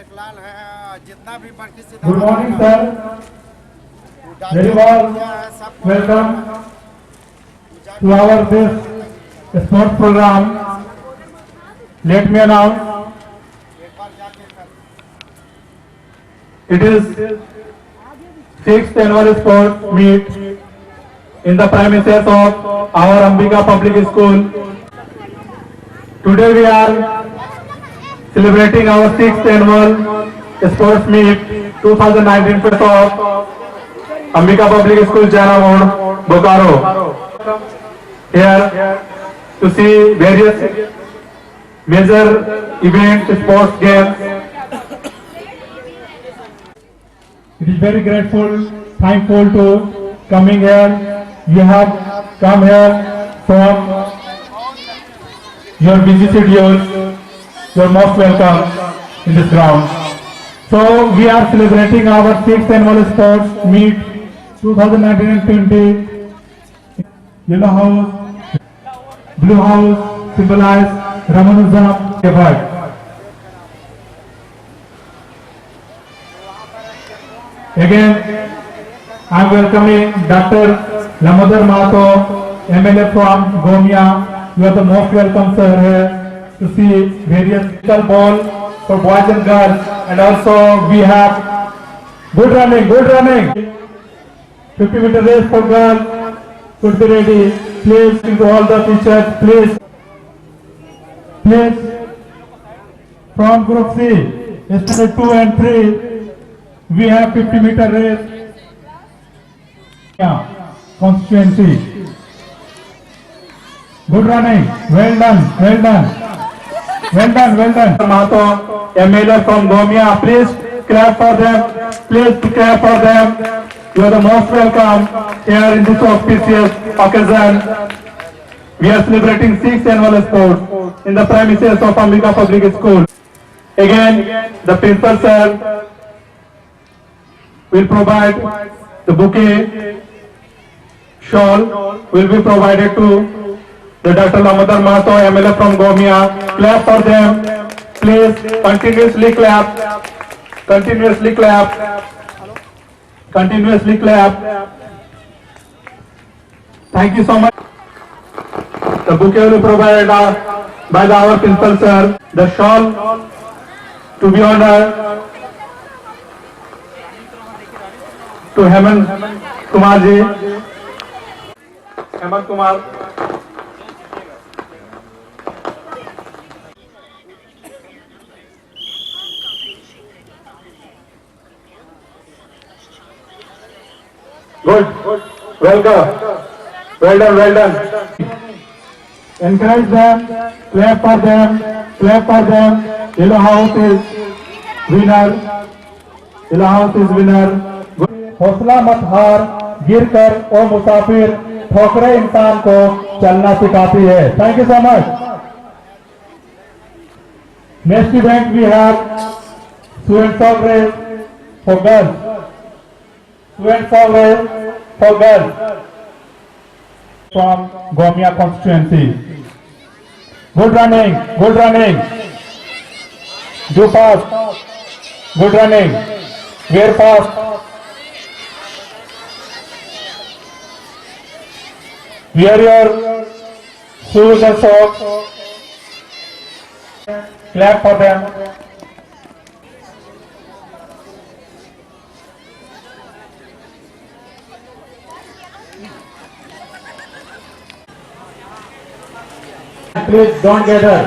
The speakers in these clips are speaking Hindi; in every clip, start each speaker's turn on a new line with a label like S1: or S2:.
S1: टेकलाल है, जितना भी बड़की से
S2: good morning sir, very warm welcome to our this sports program. Let me announce, it is 6th annual sport meet in the premises of our Ambika Public School. Today we are celebrating our 6th annual sports meet 2019 of Ambika Public School, Jana Road, Bokaro. Here to see various major events, sports games. It is very grateful, thankful to coming here. You have come here from your busy schedules. You are most welcome in this ground. So we are celebrating our 6th annual sports meet 2019-20. Yellow house, blue house symbolize Ramanujam effort. Again, I am welcoming Dr. Lamodar Mato, MLA from Gomia. You are the most welcome sir here to see various physical ball for boys and girls, and also we have good running. 50-meter race for girls. Should be ready. Please into all the teachers. Please from group C, standard 2 and 3. We have 50-meter race, constituency. Good running, well done. Mahato, MLA from Gomia, please clap for them. You are the most welcome here in this auspicious occasion. We are celebrating 6th annual sports in the premises of Ambika Public School. Again, the principal sir will provide the bouquet, shawl will be provided to the Dr. Lamodar Mahato, MLA from Gomia. Clap for them. Please continuously clap. Thank you so much. The bouquet will be provided by our principal sir. The shawl to be honored to Hemant Kumar ji. Hemant Kumar. Good. Well done. Encourage them. Clap for them. Yellow house is winner. हौसला मत हार, गिरकर ओ मुसाफिर, ठोकरें इंसान को चलना सिखाती है. Thank you so much. Next event we have student song race for girls. From Gomia constituency. Good running. Do fast. Good running. Wear fast. Wear your shoes and socks. Clap for them. Please don't gather.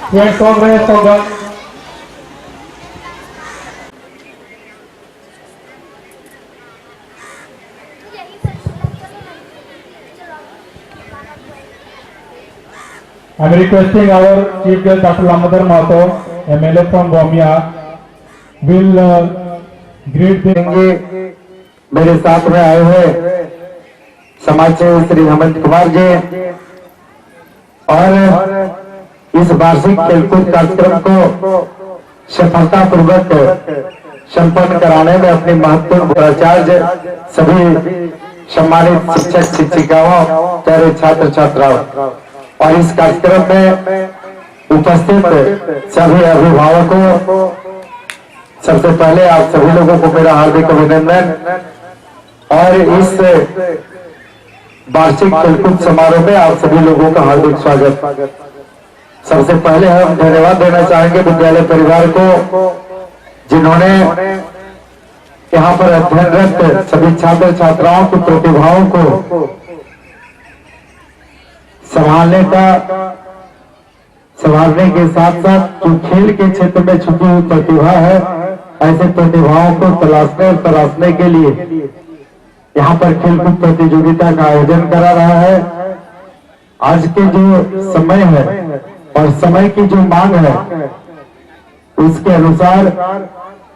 S2: Student song race for girls. I am requesting our Chief Guest Dr. Lamodar Mahato, MLA from Gomia, will greet the
S3: मेरे साथ में आए हुए समाज सेवी श्री हेमंत कुमार जी और इस वार्षिक खेलकूद कार्यक्रम को सफलतापूर्वक संपन्न कराने में अपनी महत्वपूर्ण प्राचार्य, सभी सम्मानित शिक्षक शिक्षिकाओं, प्यारे छात्र छात्राओं और इस कार्यक्रम में उपस्थित सभी अभिभावकों, सबसे पहले आप सभी लोगों को मेरा हार्दिक अभिनंदन। और इस वार्षिक खेलकूद समारोह में आप सभी लोगों का हार्दिक स्वागत। सबसे पहले हम धन्यवाद देना चाहेंगे विद्यालय परिवार को, जिन्होंने यहाँ पर अध्ययनरत सभी छात्र छात्राओं की प्रतिभाओं को संभालने के साथ साथ जो खेल के क्षेत्र में छुपी हुई प्रतिभा है, ऐसे प्रतिभाओं को तलाशने के लिए यहाँ पर खेलकूद प्रतियोगिता का आयोजन करा रहा है। आज के जो समय है और समय की जो मांग है, उसके अनुसार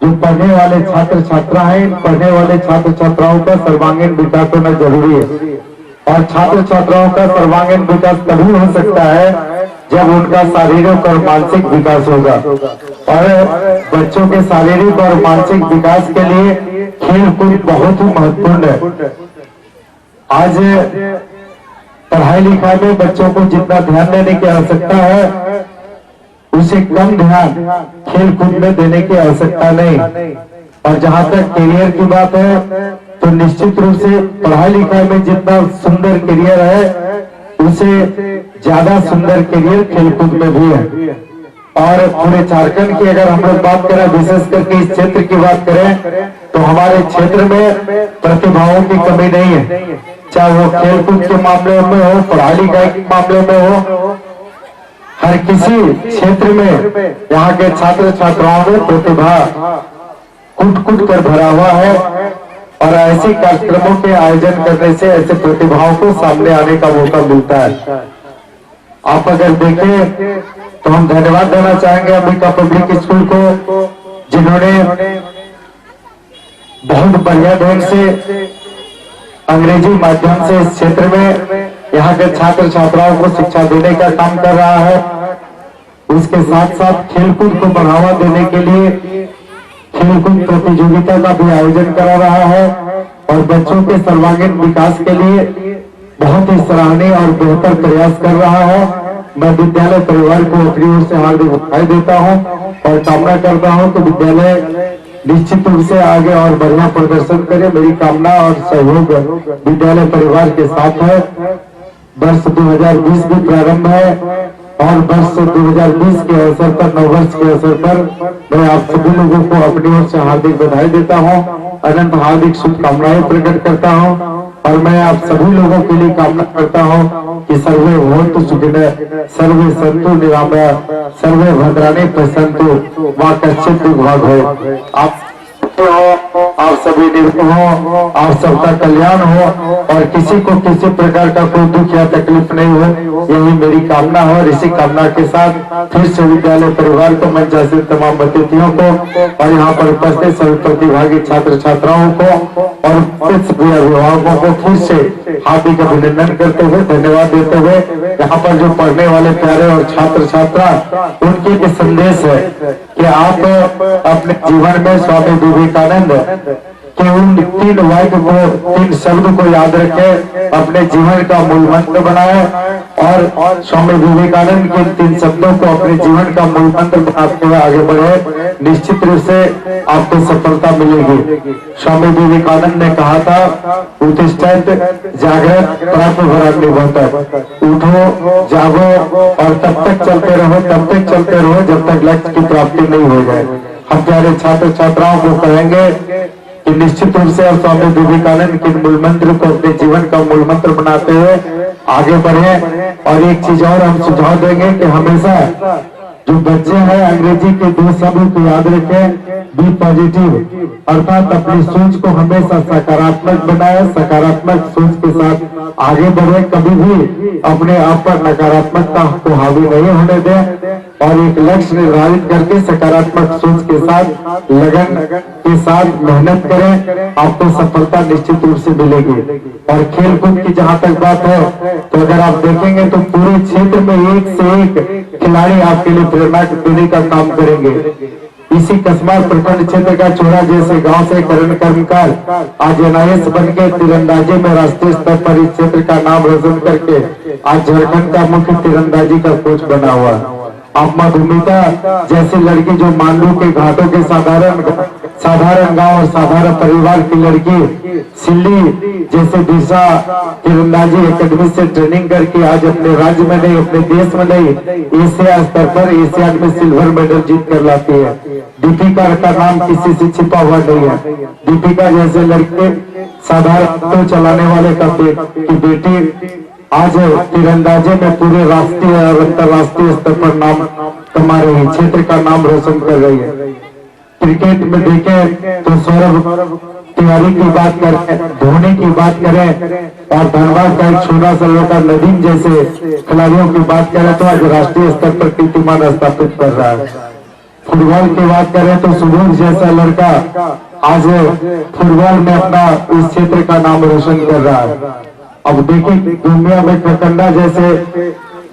S3: जो पढ़ने वाले छात्र छात्रा हैं, इन पढ़ने वाले छात्र छात्राओं का सर्वांगीण विकास होना जरूरी है। और छात्र छात्राओं का सर्वांगीण विकास तभी हो सकता है जब उनका शारीरिक और मानसिक विकास होगा। और बच्चों के शारीरिक और मानसिक विकास के लिए खेल कूद बहुत ही महत्वपूर्ण है। आज पढ़ाई लिखाई में बच्चों को जितना ध्यान देने की आवश्यकता है, उसे कम ध्यान खेल कूद में देने की आवश्यकता नहीं। और जहां तक करियर की बात है, तो निश्चित रूप से पढ़ाई लिखाई में जितना सुंदर करियर है, उसे ज्यादा सुंदर करियर खेलकूद में भी है। और पूरे झारखंड की अगर हम लोग बात करें, विशेष करके इस क्षेत्र की बात करें, तो हमारे क्षेत्र में प्रतिभाओं की कमी नहीं है। चाहे वो खेलकूद के मामले में हो, पढ़ाई लिखाई के मामले में हो, हर किसी क्षेत्र में यहाँ के छात्र छात्राओं में प्रतिभा कूट कर भरा हुआ है। और ऐसे कार्यक्रमों के आयोजन करने से ऐसे प्रतिभाओं को सामने आने का मौका मिलता है। आप अगर देखें तो हम धन्यवाद देना चाहेंगे अंबिका पब्लिक स्कूल को, जिन्होंने बहुत बढ़िया ढंग से अंग्रेजी माध्यम से इस क्षेत्र में यहाँ के छात्र छात्राओं को शिक्षा देने का काम कर रहा है। उसके साथ साथ खेलकूद को बढ़ावा देने के लिए खेलकूद प्रतियोगिता का भी आयोजन करा रहा है। और बच्चों के सर्वांगीण विकास के लिए बहुत ही सराहनीय और बेहतर प्रयास कर रहा है। मैं विद्यालय परिवार को अपनी ओर से हार्दिक बधाई देता हूं और कामना करता हूं कि विद्यालय निश्चित रूप से आगे और बढ़िया प्रदर्शन करे। मेरी कामना और सहयोग विद्यालय परिवार के साथ है। वर्ष 2020 भी प्रारंभ है और वर्ष 2020 के अवसर पर, नववर्ष के अवसर पर मैं आप सभी लोगों को अपनी ओर से हार्दिक बधाई देता हूं, अनंत हार्दिक शुभकामनाएं प्रकट करता हूं। और मैं आप सभी लोगों के लिए कामना करता हूं कि सर्वे भवन्तु सुखिनः, सर्वे सन्तु निरामयाः, सर्वे भद्राणि पश्यन्तु मा कश्चित् दुर्भाग् भवेत्। आप सभी निर्भय हो, आप सबका कल्याण हो और किसी को किसी प्रकार का कोई दुख या तकलीफ नहीं हो, यही मेरी कामना है। और इसी कामना के साथ फिर से विद्यालय परिवार को, मंच से तमाम अतिथियों को और यहाँ पर उपस्थित सभी प्रतिभागी छात्र छात्राओं को और सभी अभिभावकों को फिर से हार्दिक अभिनंदन करते हुए, धन्यवाद देते हुए, यहाँ पर जो पढ़ने वाले प्यारे और छात्र छात्रा, उनके लिए संदेश है कि आप अपने जीवन में स्वामी विवेकानंद के उन 3 वाक्य को, 3 शब्द को याद रखें, अपने जीवन का मूल मंत्र बनाए और स्वामी विवेकानंद के 3 शब्दों को अपने जीवन का मूल मंत्र बनाते हुए आगे बढ़े। निश्चित रूप से आपको सफलता मिलेगी। स्वामी विवेकानंद ने कहा था, उत्तिष्ठत जागृत प्राप्त भरत निबंधत, उठो जागो और तब तक चलते रहो जब तक लक्ष्य की प्राप्ति नहीं हो जाए। हम प्यारे छात्र छात्राओं को कहेंगे कि निश्चित रूप से स्वामी विवेकानंद के मूल मंत्र को अपने जीवन का मूल मंत्र बनाते हुए आगे बढ़े। और एक चीज और हम सुझाव देंगे कि हमेशा जो बच्चे हैं, अंग्रेजी के 2 शब्द को याद रखें, बी पॉजिटिव, अर्थात अपनी सोच को हमेशा सकारात्मक बनाए, सकारात्मक सोच के साथ आगे बढ़े, कभी भी अपने आप पर नकारात्मकता को हावी नहीं होने दें और एक लक्ष्य निर्धारित करके सकारात्मक सोच के साथ, लगन के साथ मेहनत करें, आपको सफलता निश्चित रूप से मिलेगी। और खेल कूद की जहां तक बात है, तो अगर आप देखेंगे तो पूरे क्षेत्र में एक से एक खिलाड़ी आपके लिए प्रेरणा देने का काम करेंगे। इसी कसबा प्रखंड क्षेत्र का चोरा जैसे गांव से करण कर्मकार आज NIS बन के तीरंदाजी में राष्ट्रीय स्तर पर इस क्षेत्र का नाम रोशन करके आज झारखंड का मुख्य तीरंदाजी का कोच बना हुआ। अब मधुमिता जैसी लड़की जो मांडू के घाटों के साधारण गांव और साधारण परिवार की लड़की सिल्ली जैसे दिशा तीरंदाजी एकेडमी से ट्रेनिंग करके आज अपने राज्य में नहीं अपने देश में नहीं एशिया स्तर पर एशियाड में सिल्वर मेडल जीत कर लाती है। दीपिका का नाम किसी से छिपा हुआ नहीं है। दीपिका जैसे लड़के साधारण तो चलाने वाले की बेटी आज तीरंदाजी में पूरे राष्ट्रीय और अंतर्राष्ट्रीय स्तर पर नाम कमा रही है, क्षेत्र का नाम रोशन कर रही है। क्रिकेट में देखें तो सौरभ तिवारी की बात करें, धोनी की बात करें और धनबाद का एक छोटा सा लड़का नदीम जैसे खिलाड़ियों की बात करें तो आज राष्ट्रीय स्तर पर कीर्तिमान स्थापित कर रहा है। फुटबॉल की बात करें तो सुबोध जैसा लड़का आज फुटबॉल में अपना इस क्षेत्र का नाम रोशन कर रहा है। अब देखिए दुनिया में प्रकंडा जैसे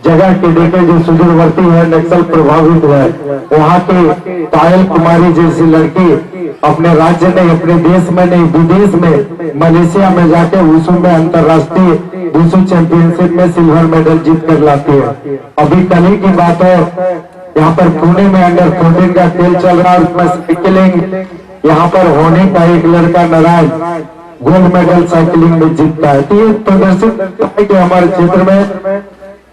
S3: जगह के देखे जो सुदूरवर्ती है, नक्सल प्रभावित है, वहाँ के पायल कुमारी जैसी लड़की अपने राज्य में अपने देश में नहीं विदेश में मलेशिया में जाके वुशु में अंतर्राष्ट्रीय वुशु चैंपियनशिप में सिल्वर मेडल जीत कर लाती है। अभी कल ही की बात है, यहाँ पर पुणे में अंडर 14 का खेल चल रहा है, उसमें साइकिलिंग यहाँ पर होने का एक लड़का नारायण गोल्ड मेडल साइकिलिंग में जीतता है। तो ये प्रदर्शित करता है कि हमारे क्षेत्र में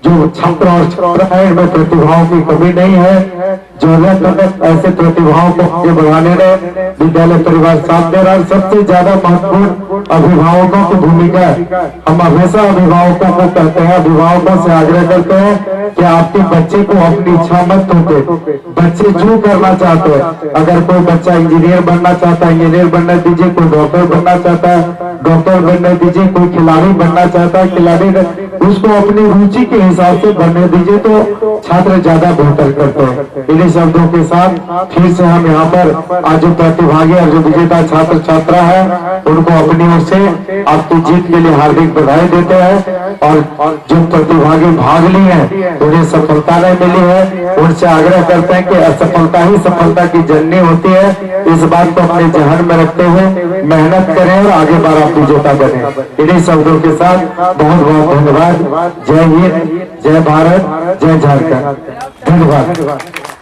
S3: जो छात्र और छात्राएं में प्रतिभाओं की कमी नहीं है। जरूरत ऐसे प्रतिभाओं को आगे बढ़ाने में विद्यालय परिवार साथ दे रहा है। सबसे ज्यादा महत्वपूर्ण अभिभावकों की भूमिका है। हम हमेशा अभिभावकों को कहते हैं, अभिभावकों से आग्रह करते हैं कि आपके बच्चे को अपनी इच्छा मत थोपे, बच्चे जो करना चाहते हैं। अगर कोई बच्चा इंजीनियर बनना चाहता है इंजीनियर बनने दीजिए, कोई डॉक्टर बनना चाहता है डॉक्टर बनने दीजिए, कोई खिलाड़ी बनना चाहता है खिलाड़ी, उसको अपनी रुचि के हिसाब से बनने दीजिए तो छात्र ज्यादा बेहतर करते हैं। इन्हीं शब्दों के साथ फिर से हम यहाँ पर आज जो प्रतिभागी और जो विजेता छात्र छात्रा है उनको अपनी ओर से आपकी जीत के लिए हार्दिक बधाई देते हैं। और जो प्रतिभागी भाग लिए हैं उन्हें सफलता नहीं मिली है, उनसे आग्रह करते हैं कि असफलता ही सफलता की जननी होती है। इस बात को अपने जहन में रखते हुए मेहनत करें और आगे बार आप विजेता बने। इन्हीं शब्दों के साथ बहुत बहुत धन्यवाद। जय हिंद, जय भारत, जय झारखंड। धन्यवाद।